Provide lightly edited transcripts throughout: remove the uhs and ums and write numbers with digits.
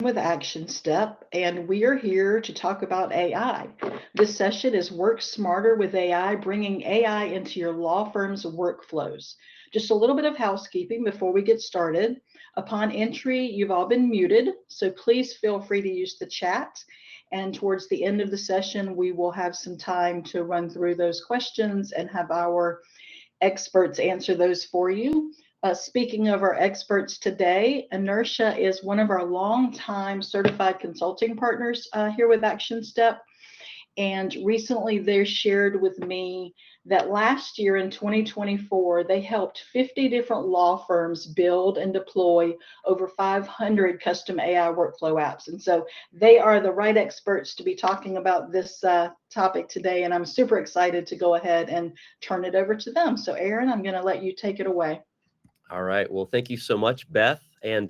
with Action Step, and we are here to talk about AI. This session is Work Smarter with AI, bringing AI into your law firm's workflows. Just a little bit of housekeeping before we get started. Upon entry, you've all been muted, so please feel free to use the chat. And towards the end of the session, we will have some time to run through those questions and have our experts answer those for you. Speaking of our experts today, Inertia is one of our longtime certified consulting partners here with Action Step. And recently they shared with me that last year in 2024, they helped 50 different law firms build and deploy over 500 custom AI workflow apps. And so they are the right experts to be talking about this topic today. And I'm super excited to go ahead and turn it over to them. So Aaron, I'm going to let you take it away. All right. Well, thank you so much, Beth. And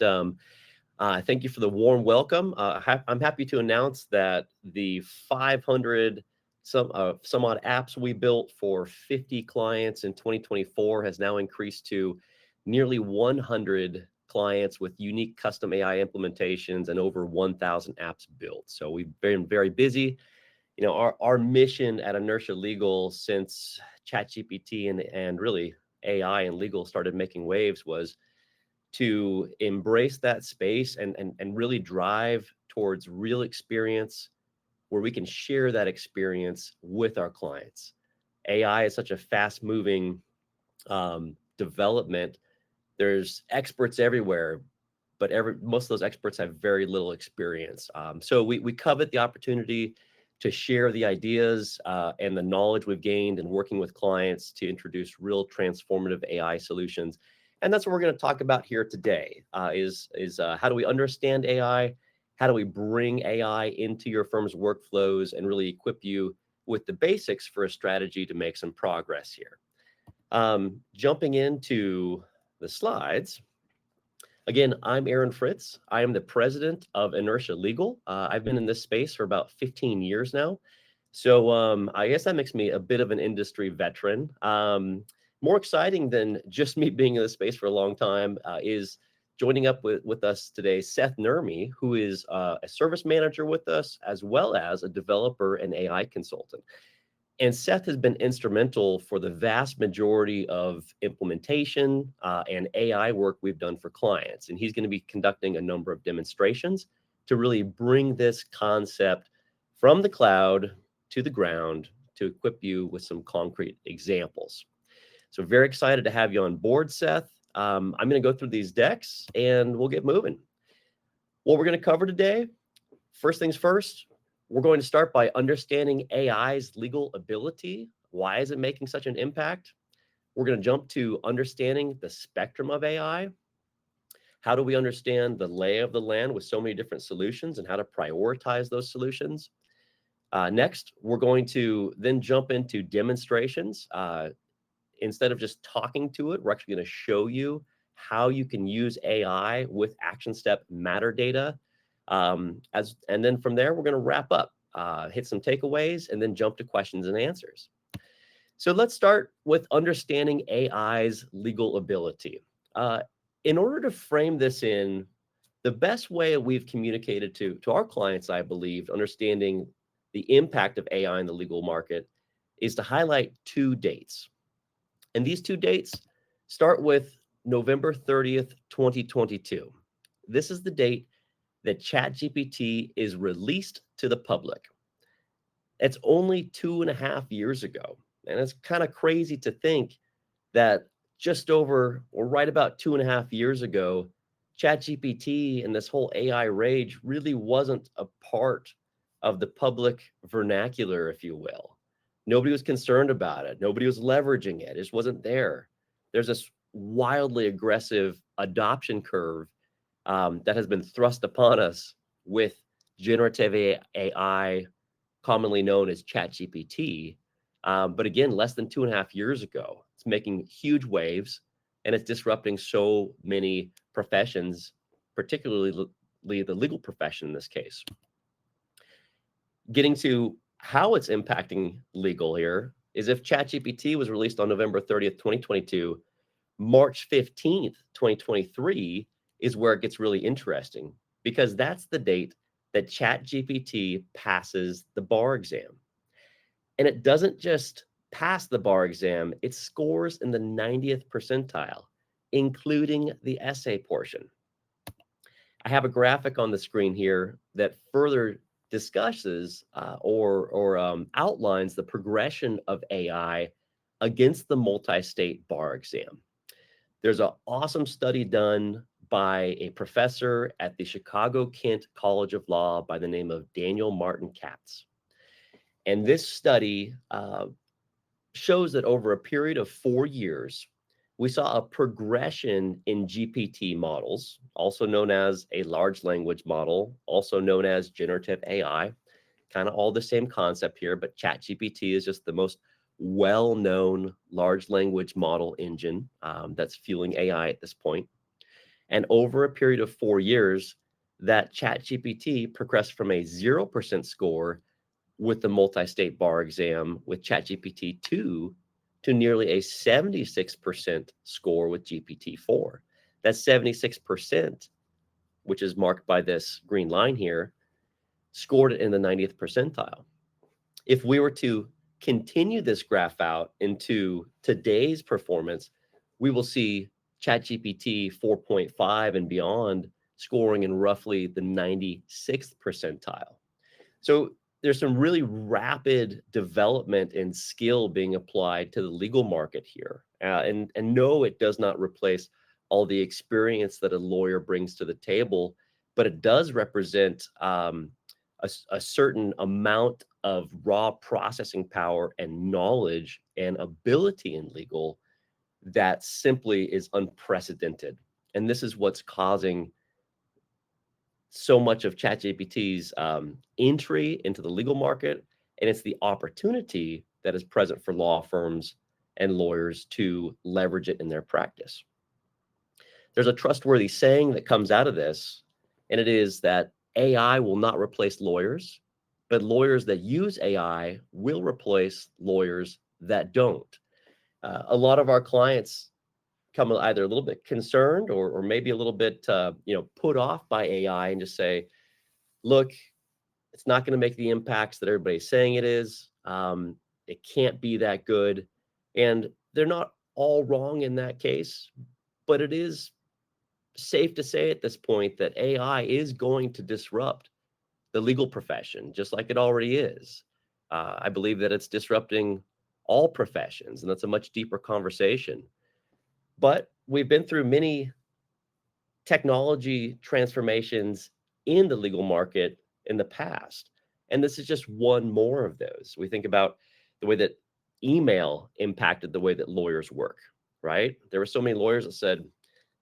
thank you for the warm welcome. I'm happy to announce that the 500 some odd apps we built for 50 clients in 2024 has now increased to nearly 100 clients with unique custom AI implementations and over 1,000 apps built. So we've been very busy. You know, our mission at Inertia Legal since ChatGPT and really AI and legal started making waves was to embrace that space and really drive towards real experience where we can share that experience with our clients. AI is such a fast moving development. There's experts everywhere, but most of those experts have very little experience. So we covet the opportunity to share the ideas and the knowledge we've gained in working with clients to introduce real transformative AI solutions. And that's what we're going to talk about here today, is how do we understand AI? How do we bring AI into your firm's workflows and really equip you with the basics for a strategy to make some progress here? Jumping into the slides. Again, I'm Aaron Fritz. I am the president of Inertia Legal. I've been in this space for about 15 years now. So I guess that makes me a bit of an industry veteran. More exciting than just me being in this space for a long time is joining up with us today, Seth Nurmi, who is a service manager with us, as well as a developer and AI consultant. And Seth has been instrumental for the vast majority of implementation and AI work we've done for clients. And he's going to be conducting a number of demonstrations to really bring this concept from the cloud to the ground to equip you with some concrete examples. So very excited to have you on board, Seth. I'm going to go through these decks and we'll get moving. What we're going to cover today, first things first, we're going to start by understanding AI's legal ability. Why is it making such an impact? We're going to jump to understanding the spectrum of AI. How do we understand the lay of the land with so many different solutions and how to prioritize those solutions? Next, we're going to then jump into demonstrations. Instead of just talking to it, we're actually going to show you how you can use AI with action step matter data. And then from there, we're going to wrap up, hit some takeaways, and then jump to questions and answers. So let's start with understanding AI's legal ability. In order to frame this in, the best way we've communicated to our clients, I believe, understanding the impact of AI in the legal market is to highlight two dates. And these two dates start with November 30th, 2022. This is the date that ChatGPT is released to the public. It's only 2.5 years ago. And it's kind of crazy to think that just over or right about 2.5 years ago, ChatGPT and this whole AI rage really wasn't a part of the public vernacular, if you will. Nobody was concerned about it. Nobody was leveraging it. It just wasn't there. There's this wildly aggressive adoption curve that has been thrust upon us with generative AI, commonly known as ChatGPT. But again, less than 2.5 years ago, it's making huge waves and it's disrupting so many professions, particularly the legal profession in this case. Getting to how it's impacting legal here is if ChatGPT was released on November 30th, 2022, March 15th, 2023 is where it gets really interesting. because that's the date that ChatGPT passes the bar exam. And it doesn't just pass the bar exam, it scores in the 90th percentile, including the essay portion. I have a graphic on the screen here that further discusses or outlines the progression of AI against the multi-state bar exam. There's an awesome study done by a professor at the Chicago-Kent College of Law by the name of Daniel Martin Katz. And this study shows that over a period of 4 years, we saw a progression in GPT models, also known as a large language model, also known as generative AI, kind of all the same concept here, but ChatGPT is just the most well-known large language model engine that's fueling AI at this point. And over a period of 4 years, that ChatGPT progressed from a 0% score with the multi-state bar exam with ChatGPT-2 to nearly a 76% score with GPT-4. That's 76%, which is marked by this green line here, scored it in the 90th percentile. If we were to continue this graph out into today's performance, we will see ChatGPT 4.5 and beyond scoring in roughly the 96th percentile. So there's some really rapid development and skill being applied to the legal market here. And no, it does not replace all the experience that a lawyer brings to the table, but it does represent a certain amount of raw processing power and knowledge and ability in legal that simply is unprecedented. And this is what's causing so much of ChatGPT's entry into the legal market, and it's the opportunity that is present for law firms and lawyers to leverage it in their practice. There's a trustworthy saying that comes out of this, and it is that AI will not replace lawyers, but lawyers that use AI will replace lawyers that don't. A lot of our clients come either a little bit concerned or maybe a little bit put off by AI and just say, look, it's not going to make the impacts that everybody's saying it is. It can't be that good. And they're not all wrong in that case, but it is safe to say at this point that AI is going to disrupt the legal profession, just like it already is. I believe that it's disrupting all professions, and that's a much deeper conversation. But we've been through many technology transformations in the legal market in the past, and this is just one more of those. We think about the way that email impacted the way that lawyers work, right? There were so many lawyers that said,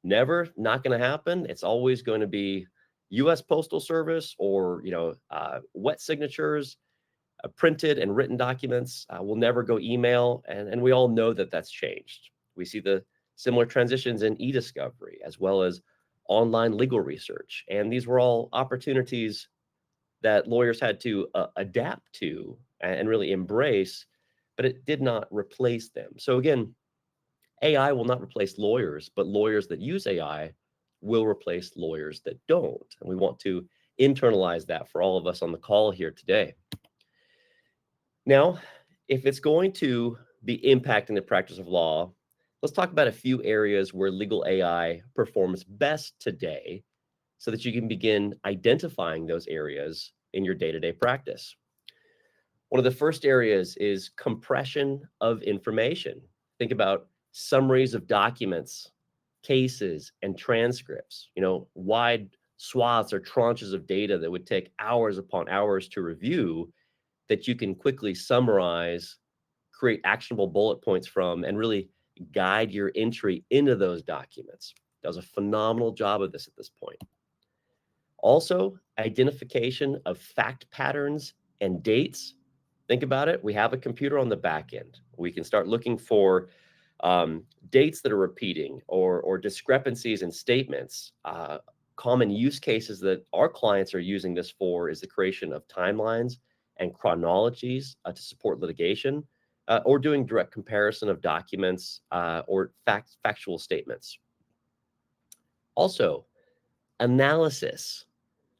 never, not going to happen. It's always going to be U.S. Postal Service or, wet signatures, printed and written documents. We'll never go email. And we all know that that's changed. We see the similar transitions in e-discovery as well as online legal research. And these were all opportunities that lawyers had to adapt to and really embrace, but it did not replace them. So again, AI will not replace lawyers, but lawyers that use AI will replace lawyers that don't. And we want to internalize that for all of us on the call here today. Now, if it's going to be impacting the practice of law, let's talk about a few areas where legal AI performs best today so that you can begin identifying those areas in your day-to-day practice. One of the first areas is compression of information. Think about summaries of documents, cases, and transcripts, wide swaths or tranches of data that would take hours upon hours to review that you can quickly summarize, create actionable bullet points from, and really guide your entry into those documents. Does a phenomenal job of this at this point. Also, identification of fact patterns and dates. Think about it. We have a computer on the back end. We can start looking for dates that are repeating or discrepancies in statements. Common use cases that our clients are using this for is the creation of timelines and chronologies to support litigation, or doing direct comparison of documents or factual statements. Also, analysis.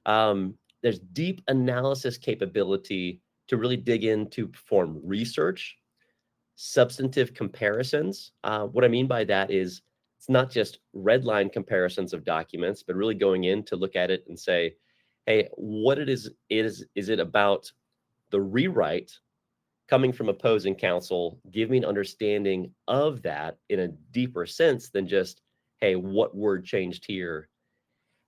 There's deep analysis capability to really dig in to perform research, substantive comparisons. What I mean by that is it's not just red line comparisons of documents, but really going in to look at it and say, hey, what is it about the rewrite coming from opposing counsel? Give me an understanding of that in a deeper sense than just, hey, what word changed here?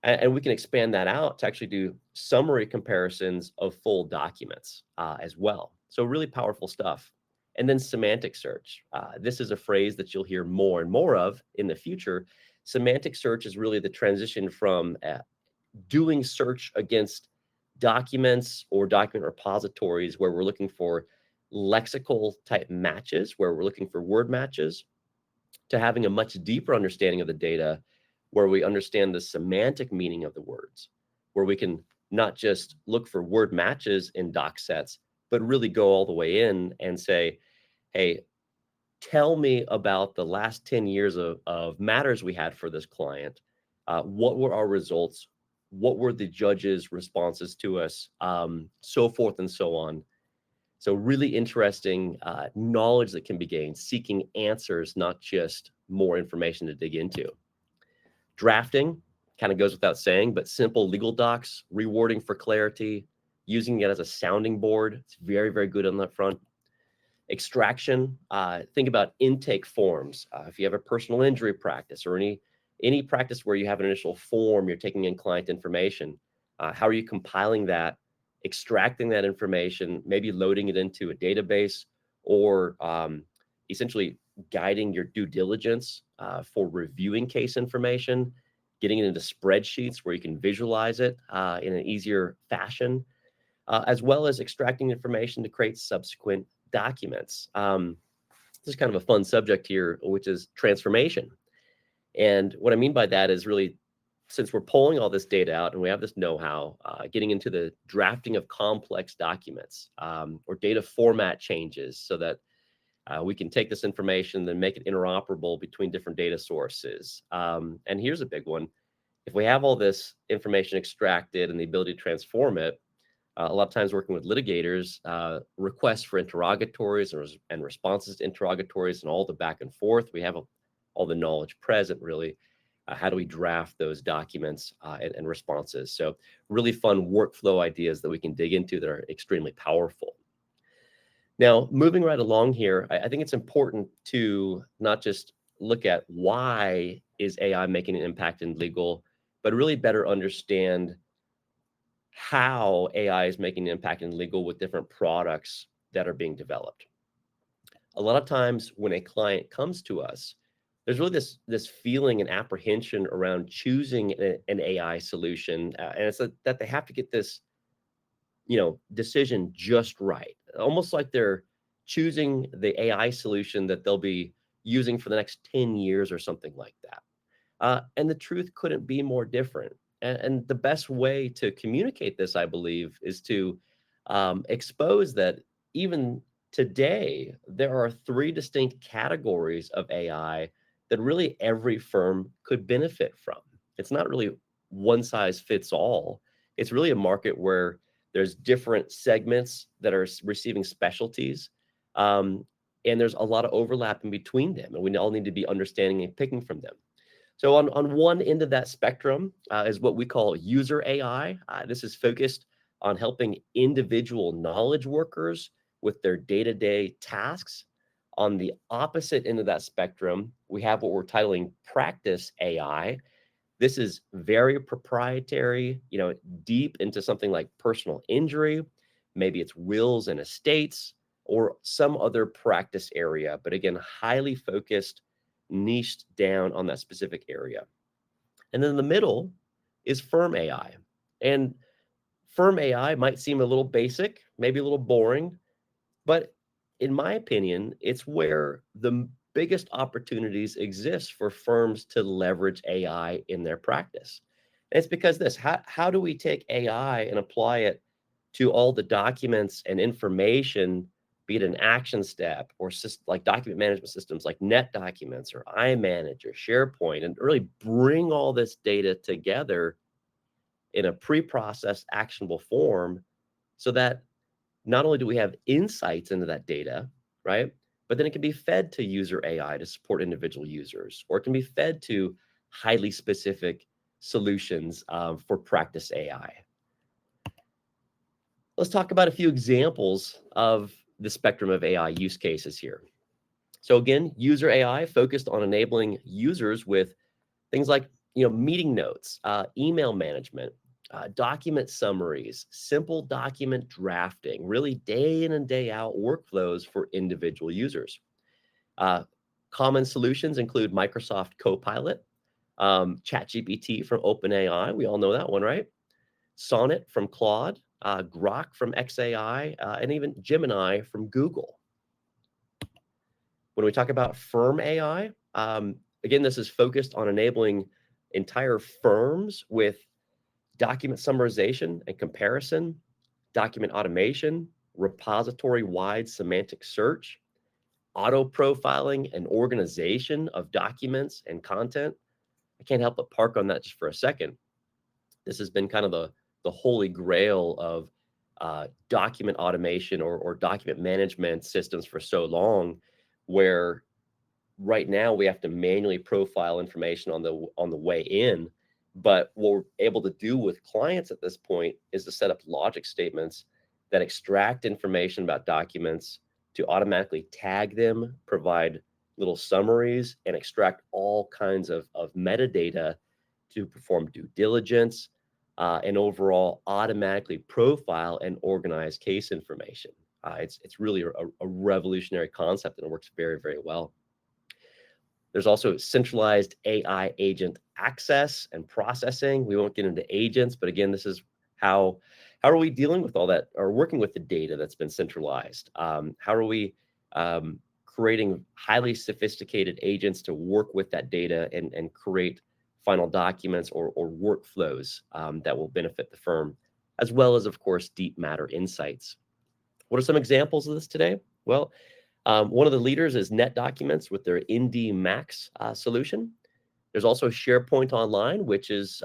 And we can expand that out to actually do summary comparisons of full documents as well. So really powerful stuff. And then semantic search. This is a phrase that you'll hear more and more of in the future. Semantic search is really the transition from doing search against documents or document repositories where we're looking for lexical type matches, where we're looking for word matches, to having a much deeper understanding of the data where we understand the semantic meaning of the words, where we can not just look for word matches in doc sets, but really go all the way in and say, hey, tell me about the last 10 years of matters we had for this client. What were our results? What were the judges' responses to us? So forth and so on. So really interesting knowledge that can be gained, seeking answers, not just more information to dig into. Drafting kind of goes without saying, but simple legal docs, rewarding for clarity, using it as a sounding board. It's very, very good on that front. Extraction, think about intake forms. If you have a personal injury practice or any practice where you have an initial form, you're taking in client information. How are you compiling that, extracting that information, maybe loading it into a database, or essentially guiding your due diligence for reviewing case information, getting it into spreadsheets where you can visualize it in an easier fashion, as well as extracting information to create subsequent documents. This is kind of a fun subject here, which is transformation. And what I mean by that is really, since we're pulling all this data out and we have this know-how, getting into the drafting of complex documents or data format changes so that we can take this information and make it interoperable between different data sources. And here's a big one. If we have all this information extracted and the ability to transform it, a lot of times working with litigators, requests for interrogatories and responses to interrogatories and all the back and forth. We have all the knowledge present, really. How do we draft those documents and responses? So really fun workflow ideas that we can dig into that are extremely powerful. Now, moving right along here, I think it's important to not just look at why is AI making an impact in legal, but really better understand how AI is making an impact in legal with different products that are being developed. A lot of times when a client comes to us, there's really this feeling and apprehension around choosing an AI solution, and it's that they have to get this, decision just right. Almost like they're choosing the AI solution that they'll be using for the next 10 years or something like that. And the truth couldn't be more different. And the best way to communicate this, I believe, is to expose that even today, there are three distinct categories of AI that really every firm could benefit from. It's not really one size fits all. It's really a market where there's different segments that are receiving specialties. And there's a lot of overlap in between them, and we all need to be understanding and picking from them. So on one end of that spectrum is what we call user AI. This is focused on helping individual knowledge workers with their day-to-day tasks. On the opposite end of that spectrum, we have what we're titling practice AI. This is very proprietary, deep into something like personal injury. Maybe it's wills and estates or some other practice area, but again, highly focused, niched down on that specific area. And then the middle is firm AI. And firm AI might seem a little basic, maybe a little boring, but in my opinion, it's where the biggest opportunities exist for firms to leverage AI in their practice. And it's because how do we take AI and apply it to all the documents and information, be it an action step or like document management systems like NetDocuments or iManage or SharePoint, and really bring all this data together in a pre-processed actionable form so that not only do we have insights into that data, right? But then it can be fed to user AI to support individual users, or it can be fed to highly specific solutions for practice AI. Let's talk about a few examples of the spectrum of AI use cases here. So again, user AI focused on enabling users with things like meeting notes, email management, document summaries, simple document drafting, really day in and day out workflows for individual users. Common solutions include Microsoft Copilot, ChatGPT from OpenAI, we all know that one, right? Sonnet from Claude, Grok from xAI, and even Gemini from Google. When we talk about firm AI, again, this is focused on enabling entire firms with document summarization and comparison, document automation, repository-wide semantic search, auto-profiling and organization of documents and content. I can't help but park on that just for a second. This has been kind of the holy grail of document automation or document management systems for so long, where right now we have to manually profile information on the way in. But what we're able to do with clients at this point is to set up logic statements that extract information about documents to automatically tag them, provide little summaries, and extract all kinds of metadata to perform due diligence and overall automatically profile and organize case information. It's really a revolutionary concept, and it works very, very well. There's also centralized AI agent access and processing. We won't get into agents, but again, this is how are we dealing with all that, or working with the data that's been centralized? How are we creating highly sophisticated agents to work with that data and create final documents or workflows that will benefit the firm, as well as, of course, deep matter insights. What are some examples of this today? Well, one of the leaders is NetDocuments with their Indy Max solution. There's also SharePoint Online, which is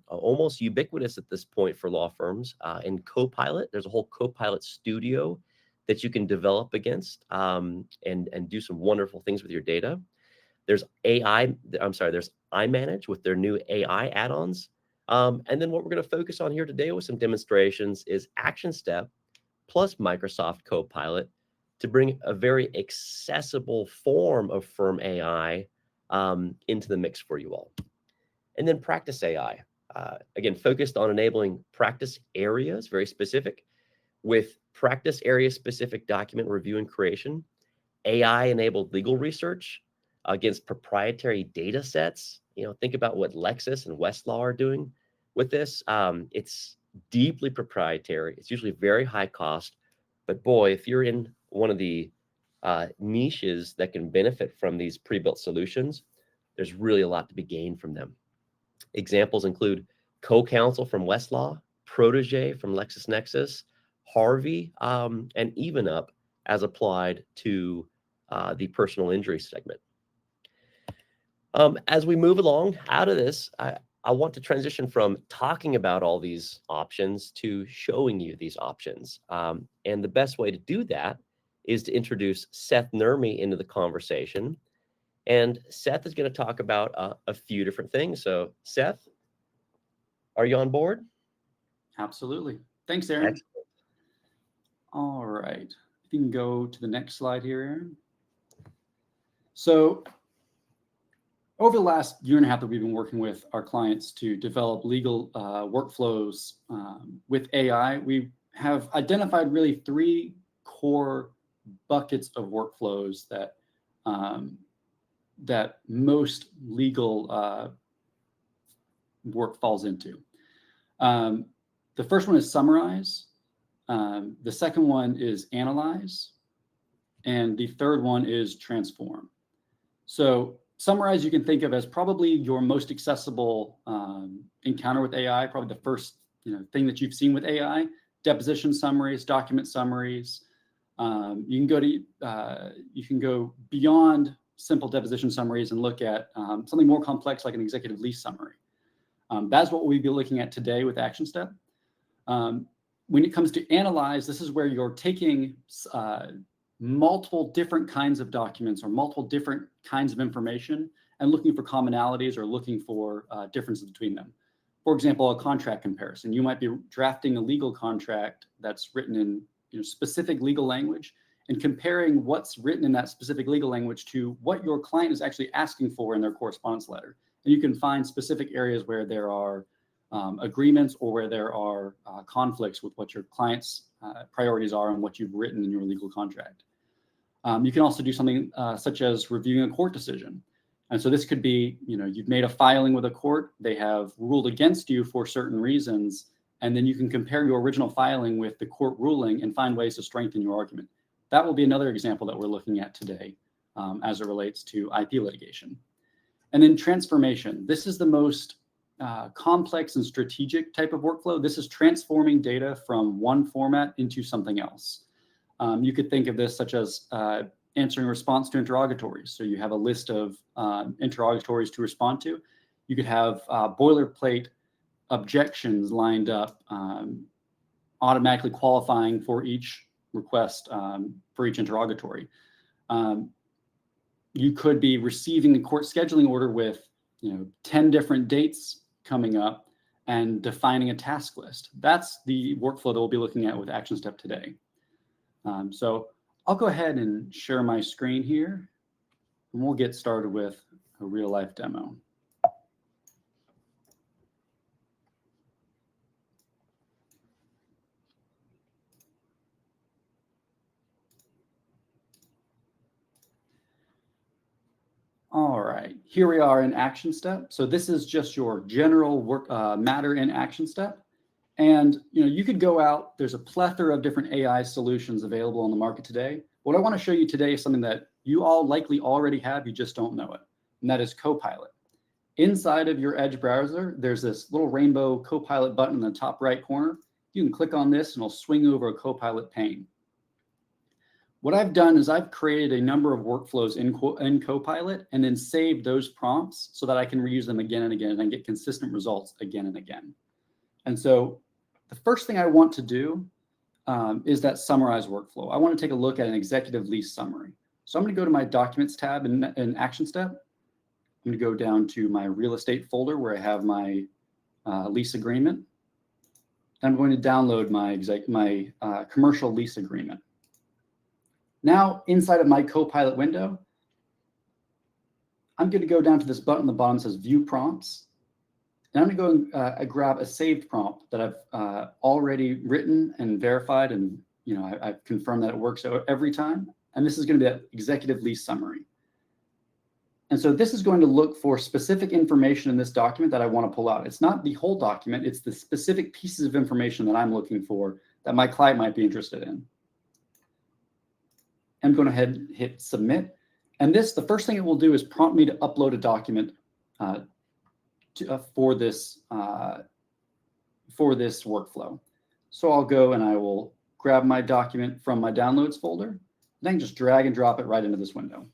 almost ubiquitous at this point for law firms. And Copilot, there's a whole Copilot studio that you can develop against and do some wonderful things with your data. There's there's iManage with their new AI add-ons. And then what we're going to focus on here today with some demonstrations is ActionStep plus Microsoft Copilot to bring a very accessible form of firm AI into the mix for you all. And then Practice AI, again, focused on enabling practice areas, very specific, with practice area specific document review and creation, AI-enabled legal research against proprietary data sets. Think about what Lexis and Westlaw are doing with this. It's deeply proprietary. It's usually very high cost, but boy, if you're in one of the niches that can benefit from these pre-built solutions, there's really a lot to be gained from them. Examples include CoCounsel from Westlaw, Protege from LexisNexis, Harvey, and EvenUp as applied to the personal injury segment. As we move along out of this, I want to transition from talking about all these options to showing you these options. And the best way to do that is to introduce Seth Nurmi into the conversation. And Seth is going to talk about a few different things. So Seth, are you on board? Absolutely. Thanks, Aaron. Excellent. All right. If you can go to the next slide here, Aaron. So over the last year and a half that we've been working with our clients to develop legal workflows with AI, we have identified really three core buckets of workflows that that most legal work falls into. The first one is summarize. The second one is analyze. And the third one is transform. So summarize you can think of as probably your most accessible encounter with AI, probably the first thing that you've seen with AI, deposition summaries, document summaries. You can go beyond simple deposition summaries and look at something more complex like an executive lease summary. That's what we'll be looking at today with Action Step. When it comes to analyze, this is where you're taking multiple different kinds of documents or multiple different kinds of information and looking for commonalities or looking for differences between them. For example, a contract comparison. You might be drafting a legal contract that's written in specific legal language and comparing what's written in that specific legal language to what your client is actually asking for in their correspondence letter. And you can find specific areas where there are agreements or where there are conflicts with what your client's priorities are and what you've written in your legal contract. You can also do something such as reviewing a court decision. And so this could be, you've made a filing with a court, they have ruled against you for certain reasons, and then you can compare your original filing with the court ruling and find ways to strengthen your argument. That will be another example that we're looking at today as it relates to IP litigation. And then transformation. This is the most complex and strategic type of workflow. This is transforming data from one format into something else. You could think of this such as answering response to interrogatories. So you have a list of interrogatories to respond to. You could have boilerplate objections lined up, automatically qualifying for each request for each interrogatory. You could be receiving a court scheduling order with 10 different dates coming up and defining a task list. That's the workflow that we'll be looking at with Action Step today. So I'll go ahead and share my screen here, and we'll get started with a real-life demo. All right, here we are in Action Step. So this is just your general work matter in Action Step. And you could go out, there's a plethora of different AI solutions available on the market today. What I want to show you today is something that you all likely already have, you just don't know it, and that is Copilot. Inside of your Edge browser, there's this little rainbow Copilot button in the top right corner. You can click on this and it'll swing over a Copilot pane. What I've done is I've created a number of workflows in Copilot and then saved those prompts so that I can reuse them again and again and get consistent results again and again. And so the first thing I want to do is that summarize workflow. I want to take a look at an executive lease summary. So I'm going to go to my Documents tab in Action Step. I'm going to go down to my real estate folder where I have my lease agreement. I'm going to download my commercial lease agreement. Now, inside of my Copilot window, I'm going to go down to this button at the bottom that says View Prompts. And I'm going to go and grab a saved prompt that I've already written and verified, and I've confirmed that it works every time. And this is going to be that executive lease summary. And so this is going to look for specific information in this document that I want to pull out. It's not the whole document, it's the specific pieces of information that I'm looking for that my client might be interested in. I'm going to head and hit submit. And the first thing it will do is prompt me to upload a document for this workflow. So I'll go and I will grab my document from my downloads folder, and I can just drag and drop it right into this window.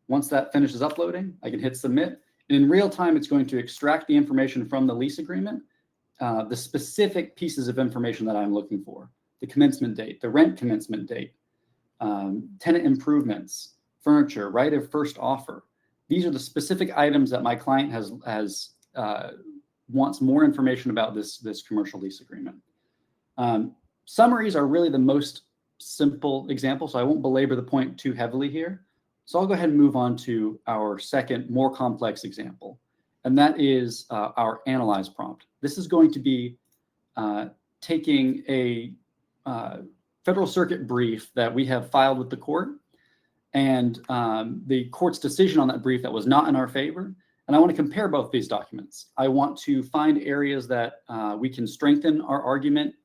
Once that finishes uploading, I can hit submit. And in real time, it's going to extract the information from the lease agreement, the specific pieces of information that I'm looking for, the commencement date, the rent commencement date, tenant improvements, furniture, right of first offer. These are the specific items that my client wants more information about this commercial lease agreement. Summaries are really the most simple example, so I won't belabor the point too heavily here. So I'll go ahead and move on to our second, more complex example, and that is our analyze prompt. This is going to be taking a Federal Circuit brief that we have filed with the court, and the court's decision on that brief that was not in our favor. And I want to compare both these documents. I want to find areas that we can strengthen our argument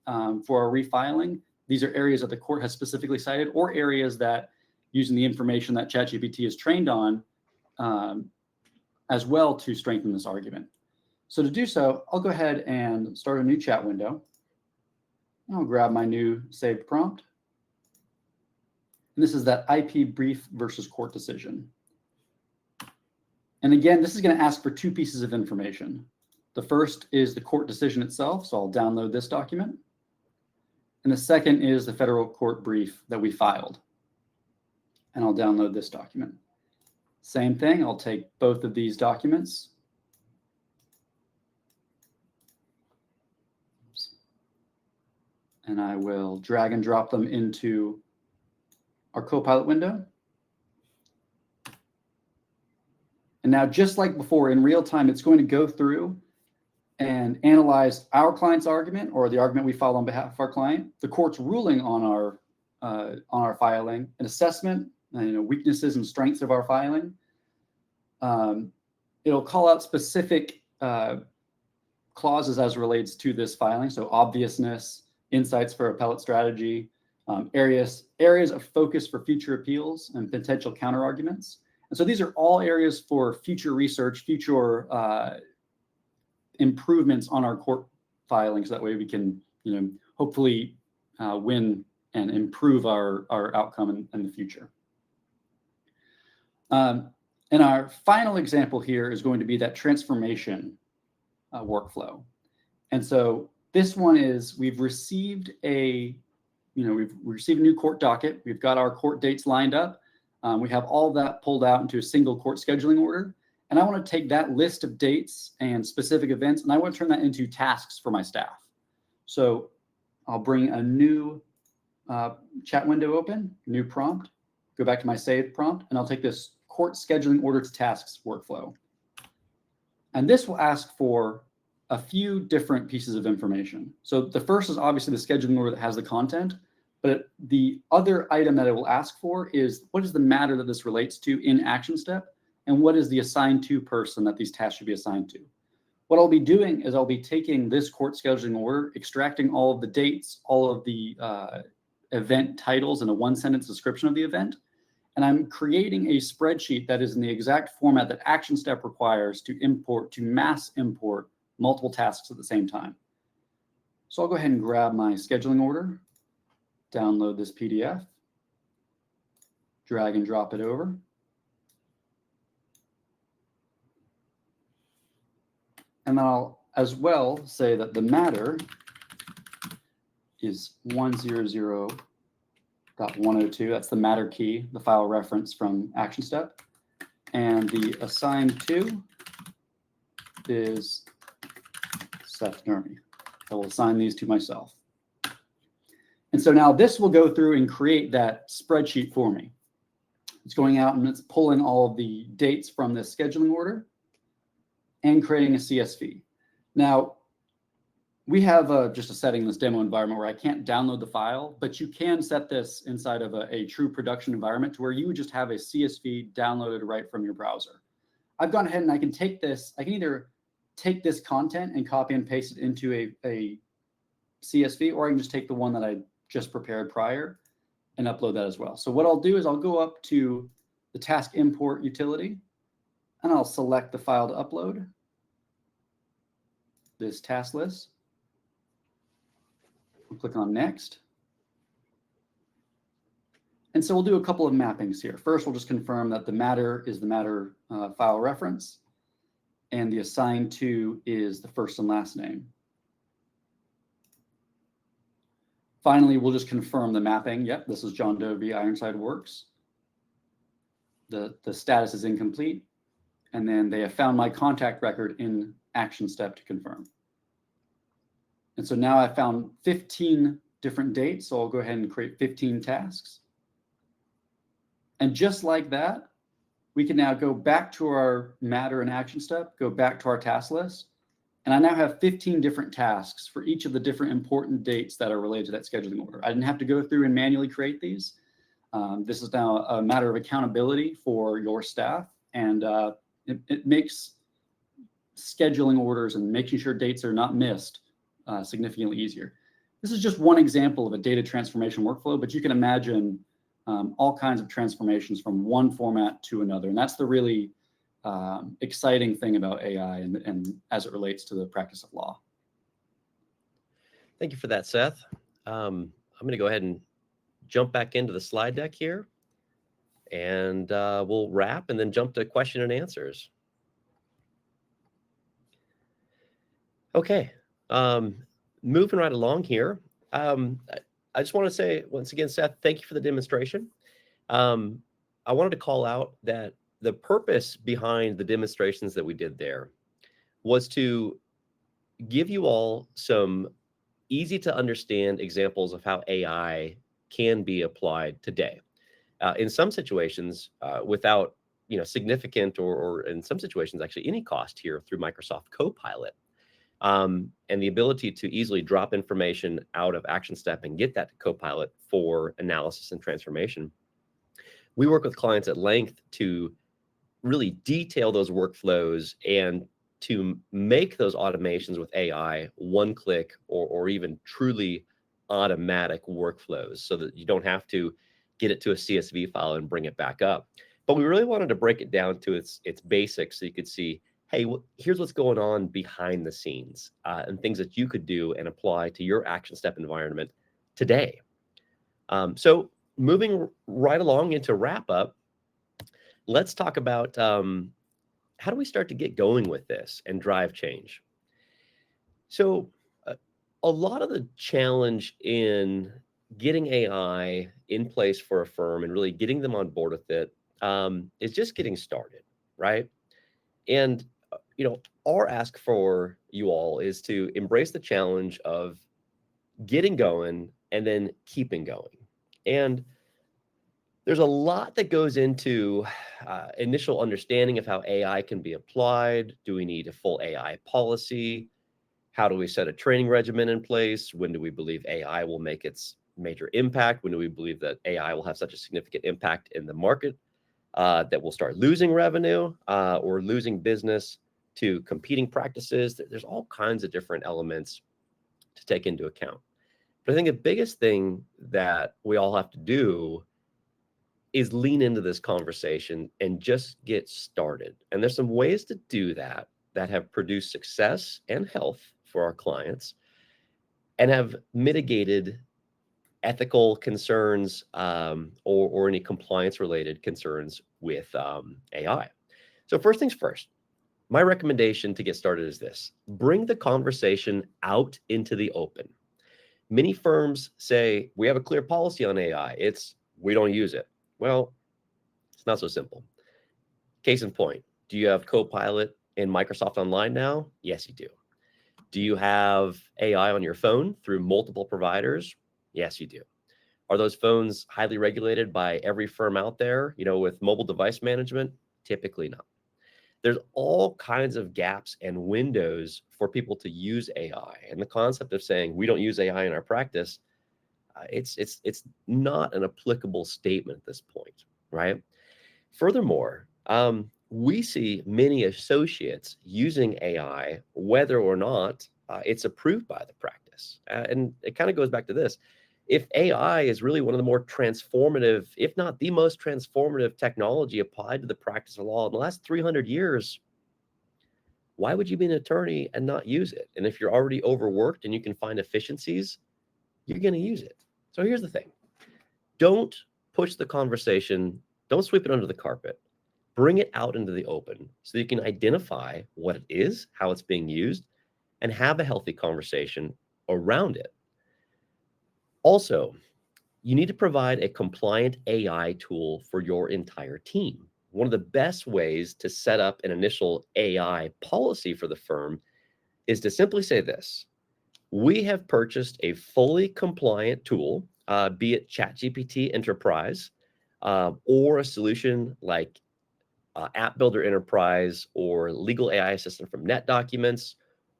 for our refiling. These are areas that the court has specifically cited, or areas that, using the information that ChatGPT is trained on, as well to strengthen this argument. So to do so, I'll go ahead and start a new chat window. I'll grab my new saved prompt. And this is that IP brief versus court decision. And again, this is going to ask for two pieces of information. The first is the court decision itself, so I'll download this document. And the second is the federal court brief that we filed. And I'll download this document. Same thing, I'll take both of these documents. And I will drag and drop them into our Copilot window. And now, just like before, in real time, it's going to go through and analyze our client's argument, or the argument we filed on behalf of our client, the court's ruling on our filing, an assessment, weaknesses and strengths of our filing. It'll call out specific clauses as relates to this filing, so obviousness, insights for appellate strategy, areas of focus for future appeals, and potential counterarguments. And so these are all areas for future research, future improvements on our court filings. That way we can, hopefully win and improve our outcome in the future. And our final example here is going to be that transformation workflow. And so this one is, we've received a new court docket. We've got our court dates lined up. We have all that pulled out into a single court scheduling order. And I want to take that list of dates and specific events, and I want to turn that into tasks for my staff. So I'll bring a new chat window open, new prompt, go back to my saved prompt, and I'll take this court scheduling order to tasks workflow. And this will ask for a few different pieces of information. So the first is obviously the scheduling order that has the content, but the other item that it will ask for is, what is the matter that this relates to in action step, and what is the assigned to person that these tasks should be assigned to. What I'll be doing is I'll be taking this court scheduling order, extracting all of the dates, all of the event titles, and a one-sentence description of the event, and I'm creating a spreadsheet that is in the exact format that action step requires to mass import multiple tasks at the same time. So I'll go ahead and grab my scheduling order, download this PDF, drag and drop it over. And I'll as well say that the matter is 100.102. That's the matter key, the file reference from action step. And the assigned to is Seth Nurmi. I will assign these to myself. And so now this will go through and create that spreadsheet for me. It's going out and it's pulling all of the dates from this scheduling order and creating a CSV. Now, we have just a setting in this demo environment where I can't download the file, but you can set this inside of a true production environment to where you would just have a CSV downloaded right from your browser. I've gone ahead and I can take this, I can either take this content and copy and paste it into a CSV, or I can just take the one that I just prepared prior and upload that as well. So what I'll do is I'll go up to the task import utility and I'll select the file to upload, this task list. I'll click on next. And so we'll do a couple of mappings here. First, we'll just confirm that the matter is the matter file reference, and the assigned to is the first and last name. Finally, we'll just confirm the mapping. Yep, this is John Doe v. Ironside Works. The status is incomplete. And then they have found my contact record in action step to confirm. And so now I've found 15 different dates. So I'll go ahead and create 15 tasks. And just like that, we can now go back to our matter and action step, go back to our task list. And I now have 15 different tasks for each of the different important dates that are related to that scheduling order. I didn't have to go through and manually create these. This is now a matter of accountability for your staff. And it makes scheduling orders and making sure dates are not missed significantly easier. This is just one example of a data transformation workflow, but you can imagine all kinds of transformations from one format to another. And that's the really exciting thing about AI and as it relates to the practice of law. Thank you for that, Seth. I'm going to go ahead and jump back into the slide deck here, and we'll wrap and then jump to question and answers. Okay. Um, moving right along here. I just want to say once again, Seth, thank you for the demonstration. Um, I wanted to call out that the purpose behind the demonstrations that we did there was to give you all some easy to understand examples of how AI can be applied today. In some situations, without significant or in some situations actually any cost here through Microsoft Copilot, and the ability to easily drop information out of ActionStep and get that to Copilot for analysis and transformation. We work with clients at length to really detail those workflows and to make those automations with AI one click or even truly automatic workflows so that you don't have to get it to a CSV file and bring it back up. But we really wanted to break it down to its basics so you could see, hey, here's what's going on behind the scenes and things that you could do and apply to your ActionStep environment today. So moving right along into wrap up, let's talk about how do we start to get going with this and drive change? So, a lot of the challenge in getting AI in place for a firm and really getting them on board with it is just getting started, right? And our ask for you all is to embrace the challenge of getting going and then keeping going. And there's a lot that goes into initial understanding of how AI can be applied. Do we need a full AI policy? How do we set a training regimen in place? When do we believe AI will make its major impact? When do we believe that AI will have such a significant impact in the market that we'll start losing revenue or losing business to competing practices? There's all kinds of different elements to take into account. But I think the biggest thing that we all have to do is lean into this conversation and just get started. And there's some ways to do that that have produced success and health for our clients and have mitigated ethical concerns or any compliance related concerns with AI. So first things first, my recommendation to get started is this: bring the conversation out into the open. Many firms say we have a clear policy on AI. It's we don't use it. Well, it's not so simple. Case in point, do you have Copilot in Microsoft Online now? Yes, you do. Do you have AI on your phone through multiple providers? Yes, you do. Are those phones highly regulated by every firm out there, with mobile device management? Typically not. There's all kinds of gaps and windows for people to use AI. And the concept of saying we don't use AI in our practice, it's not an applicable statement at this point, right? Furthermore, we see many associates using AI, whether or not it's approved by the practice. And it kind of goes back to this. If AI is really one of the more transformative, if not the most transformative technology applied to the practice of law in the last 300 years, why would you be an attorney and not use it? And if you're already overworked and you can find efficiencies, you're going to use it. So here's the thing. Don't push the conversation. Don't sweep it under the carpet. Bring it out into the open so you can identify what it is, how it's being used, and have a healthy conversation around it. Also, you need to provide a compliant AI tool for your entire team. One of the best ways to set up an initial AI policy for the firm is to simply say this: we have purchased a fully compliant tool, be it ChatGPT Enterprise or a solution like App Builder Enterprise or Legal AI Assistant from NetDocuments,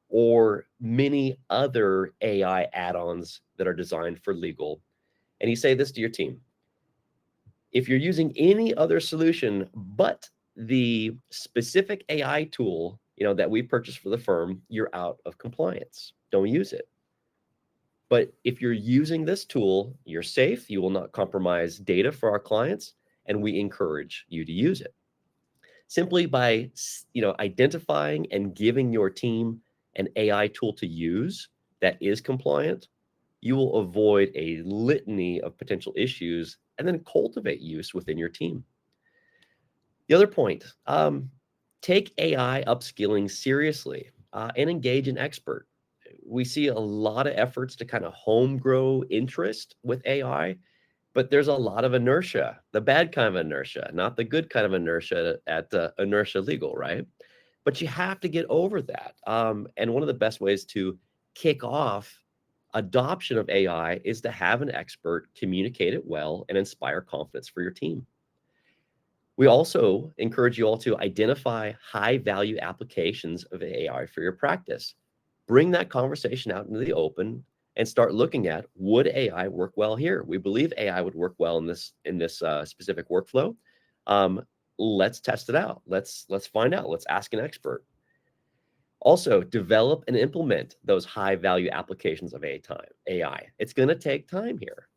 or many other AI add-ons that are designed for legal. And you say this to your team: if you're using any other solution but the specific AI tool, that we purchased for the firm, you're out of compliance. Don't use it. But if you're using this tool, you're safe. You will not compromise data for our clients, and we encourage you to use it. Simply by identifying and giving your team an AI tool to use that is compliant, you will avoid a litany of potential issues and then cultivate use within your team. The other point, take AI upskilling seriously. and engage an expert. We see a lot of efforts to kind of home grow interest with AI, but there's a lot of inertia, the bad kind of inertia, not the good kind of inertia at Inertia Legal, right? But you have to get over that. And one of the best ways to kick off adoption of AI is to have an expert communicate it well and inspire confidence for your team. We also encourage you all to identify high value applications of AI for your practice. Bring that conversation out into the open and start looking at, would AI work well here? We believe AI would work well in this specific workflow. Let's test it out. Let's find out. Let's ask an expert. Also, develop and implement those high value applications of AI. It's going to take time here.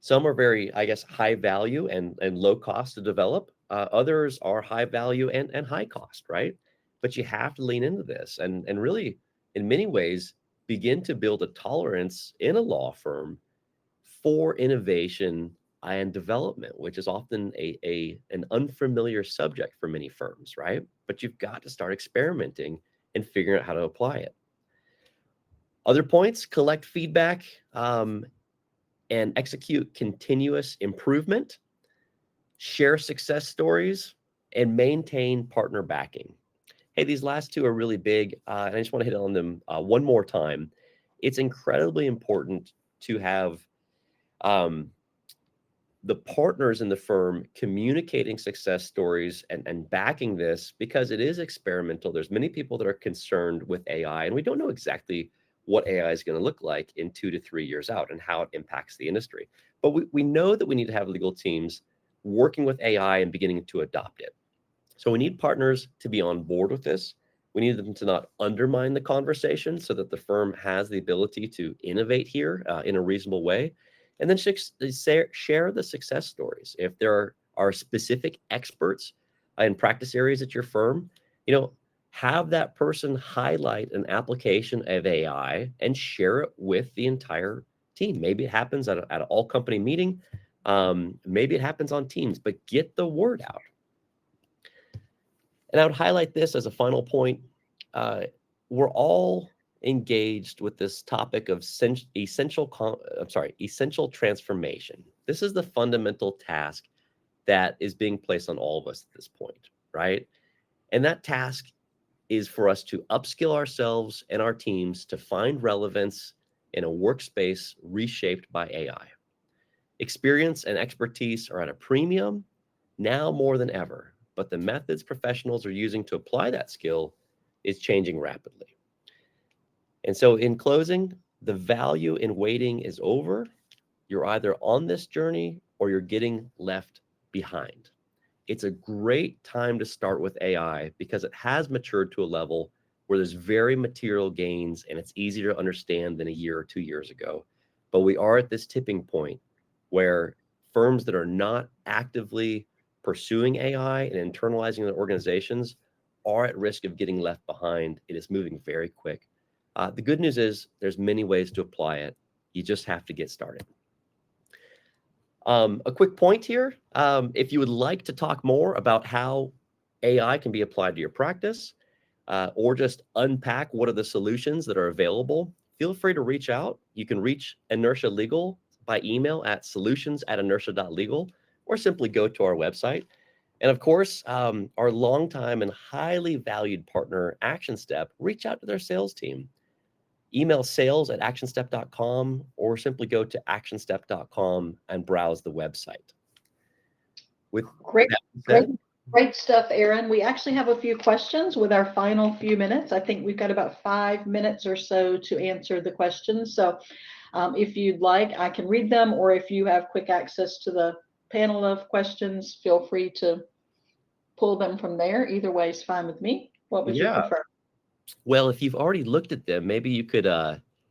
Some are very, I guess, high value and low cost to develop. Others are high value and high cost, right? But you have to lean into this and really, in many ways, begin to build a tolerance in a law firm for innovation and development, which is often an unfamiliar subject for many firms, right? But you've got to start experimenting and figuring out how to apply it. Other points: collect feedback and execute continuous improvement, share success stories, and maintain partner backing. Hey, these last two are really big, and I just want to hit on them one more time. It's incredibly important to have the partners in the firm communicating success stories and backing this, because it is experimental. There's many people that are concerned with AI, and we don't know exactly what AI is going to look like in 2 to 3 years out and how it impacts the industry. But we know that we need to have legal teams working with AI and beginning to adopt it. So we need partners to be on board with this. We need them to not undermine the conversation so that the firm has the ability to innovate here in a reasonable way. And then share the success stories. If there are specific experts in practice areas at your firm, have that person highlight an application of AI and share it with the entire team. Maybe it happens at an all company meeting. Maybe it happens on Teams, but get the word out. And I would highlight this as a final point. We're all engaged with this topic of essential transformation. This is the fundamental task that is being placed on all of us at this point, right? And that task is for us to upskill ourselves and our teams to find relevance in a workspace reshaped by AI. Experience and expertise are at a premium now more than ever, but the methods professionals are using to apply that skill is changing rapidly. And so in closing, the value in waiting is over. You're either on this journey or you're getting left behind. It's a great time to start with AI because it has matured to a level where there's very material gains and it's easier to understand than a year or 2 years ago. But we are at this tipping point where firms that are not actively pursuing AI and internalizing their organizations are at risk of getting left behind. It is moving very quick. The good news is there's many ways to apply it. You just have to get started. A quick point here. If you would like to talk more about how AI can be applied to your practice or just unpack what are the solutions that are available, feel free to reach out. You can reach Inertia Legal by email at solutions@inertia.legal or simply go to our website. And of course, our longtime and highly valued partner, ActionStep, reach out to their sales team. Email sales@actionstep.com or simply go to actionstep.com and browse the website. With Great, that great, said, great stuff, Aaron. We actually have a few questions with our final few minutes. I think we've got about 5 minutes or so to answer the questions. So if you'd like, I can read them, or if you have quick access to the panel of questions, feel free to pull them from there. Either way is fine with me. What would you prefer? Well, if you've already looked at them, maybe you could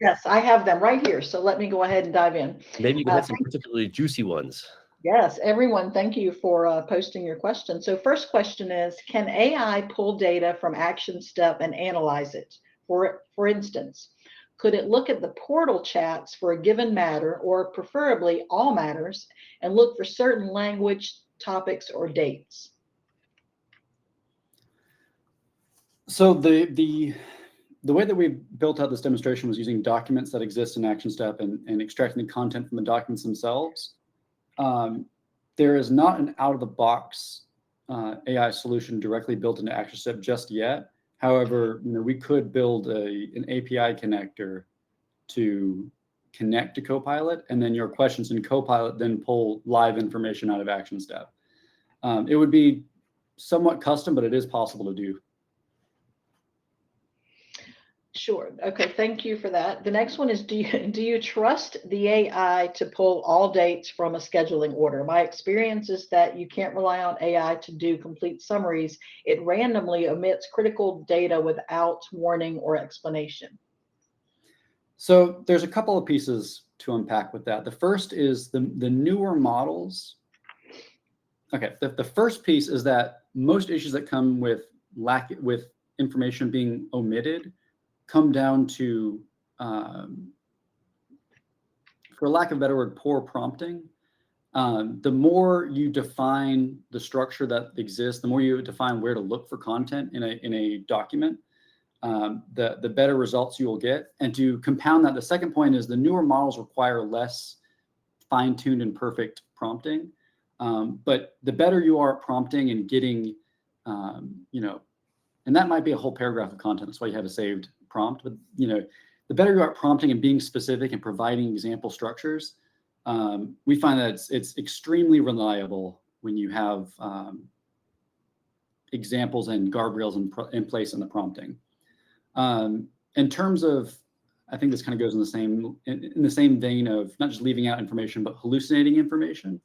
Yes, I have them right here. So let me go ahead and dive in. maybe you can hit some particularly juicy ones. Yes, everyone, thank you for posting your question. So first question is, can AI pull data from ActionStep and analyze it? For instance, could it look at the portal chats for a given matter, or preferably all matters, and look for certain language, topics, or dates? So the way that we built out this demonstration was using documents that exist in ActionStep and extracting the content from the documents themselves. There is not an out-of-the-box AI solution directly built into ActionStep just yet. However, we could build an API connector to connect to Copilot, and then your questions in Copilot then pull live information out of ActionStep. It would be somewhat custom, but it is possible to do. Sure. Okay. Thank you for that. The next one is, do you trust the AI to pull all dates from a scheduling order? My experience is that you can't rely on AI to do complete summaries. It randomly omits critical data without warning or explanation. So there's a couple of pieces to unpack with that. The first is the newer models. Okay, the first piece is that most issues that come with information being omitted come down to, for lack of a better word, poor prompting. The more you define the structure that exists, the more you define where to look for content in a document, the better results you will get. And to compound that, the second point is the newer models require less fine-tuned and perfect prompting. But the better you are at prompting and getting, and that might be a whole paragraph of content. That's why you have a saved prompt. But the better you are at prompting and being specific and providing example structures, we find that it's extremely reliable when you have examples and guardrails in place in the prompting. In terms of, I think this kind of goes in the same vein of not just leaving out information, but hallucinating information.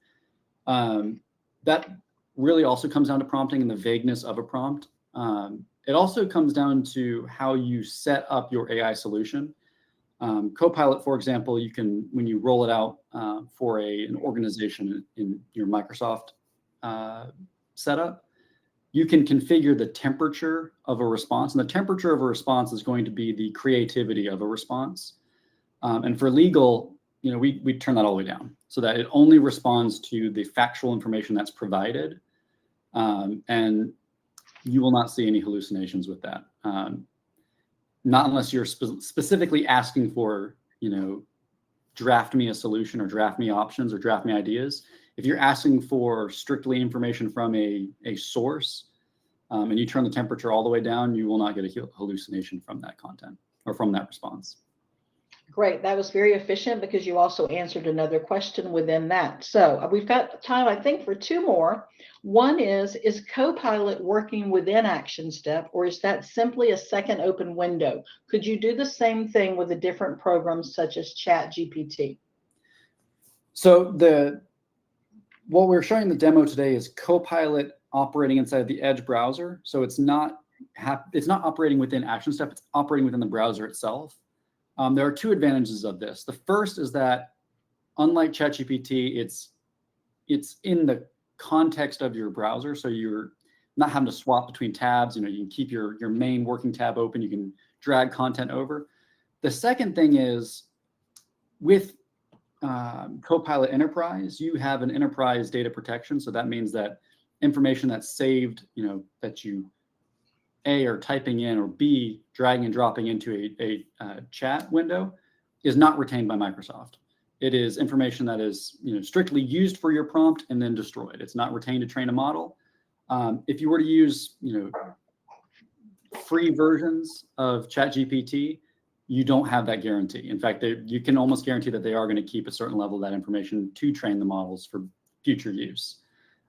That really also comes down to prompting and the vagueness of a prompt. It also comes down to how you set up your AI solution. Copilot, for example, you can, when you roll it out for an organization in your Microsoft setup, you can configure the temperature of a response. And the temperature of a response is going to be the creativity of a response. And for legal, we turn that all the way down so that it only responds to the factual information that's provided. And you will not see any hallucinations with that. Not unless you're specifically asking for, draft me a solution or draft me options or draft me ideas. If you're asking for strictly information from a source and you turn the temperature all the way down, you will not get a hallucination from that content or from that response. Great. That was very efficient because you also answered another question within that. So we've got time, I think, for two more. One is Copilot working within ActionStep, or is that simply a second open window? Could you do the same thing with a different program such as ChatGPT? So what we're showing the demo today is Copilot operating inside the Edge browser. So it's not operating within ActionStep, it's operating within the browser itself. There are two advantages of this. The first is that, unlike ChatGPT, it's in the context of your browser, so you're not having to swap between tabs. You can keep your main working tab open. You can drag content over. The second thing is, with Copilot Enterprise, you have an enterprise data protection. So that means that information that's saved, that you A, are typing in, or B, dragging and dropping into a chat window, is not retained by Microsoft. It is information that is strictly used for your prompt and then destroyed. It's not retained to train a model. If you were to use free versions of ChatGPT, you don't have that guarantee. In fact, you can almost guarantee that they are going to keep a certain level of that information to train the models for future use.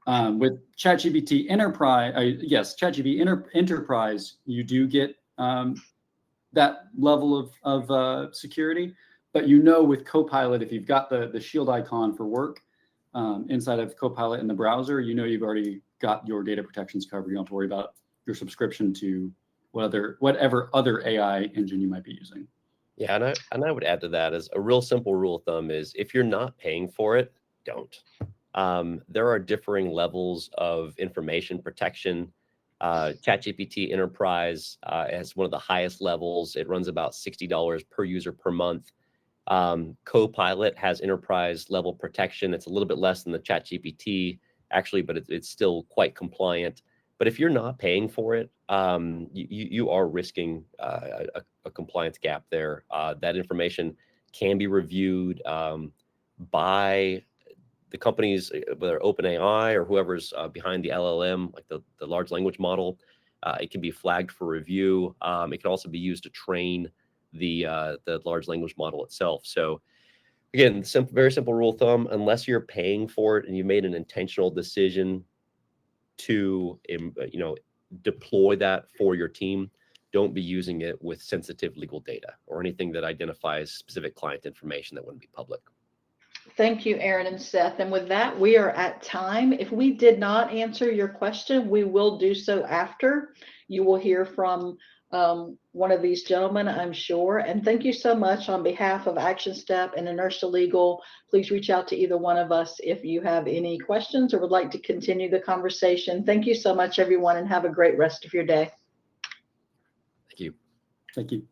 With ChatGPT Enterprise, ChatGPT Enterprise, you do get that level of security. But with Copilot, if you've got the shield icon for work inside of Copilot in the browser, you've already got your data protections covered. You don't have to worry about your subscription to whatever other AI engine you might be using. Yeah, and I would add to that as a real simple rule of thumb is if you're not paying for it, don't. There are differing levels of information protection. ChatGPT Enterprise has one of the highest levels. It runs about $60 per user per month. Copilot has enterprise level protection. It's a little bit less than the ChatGPT actually, but it's still quite compliant. But if you're not paying for it, you are risking a compliance gap there. That information can be reviewed by the companies, whether OpenAI or whoever's behind the LLM, like the large language model. It can be flagged for review. It can also be used to train the large language model itself. So again, very simple rule of thumb: unless you're paying for it and you made an intentional decision to deploy that for your team, don't be using it with sensitive legal data or anything that identifies specific client information that wouldn't be public. Thank you, Aaron and Seth. And with that, we are at time. If we did not answer your question, we will do so after. You will hear from one of these gentlemen, I'm sure. And thank you so much on behalf of Action Step and Inertia Legal. Please reach out to either one of us if you have any questions or would like to continue the conversation. Thank you so much, everyone, and have a great rest of your day. Thank you. Thank you.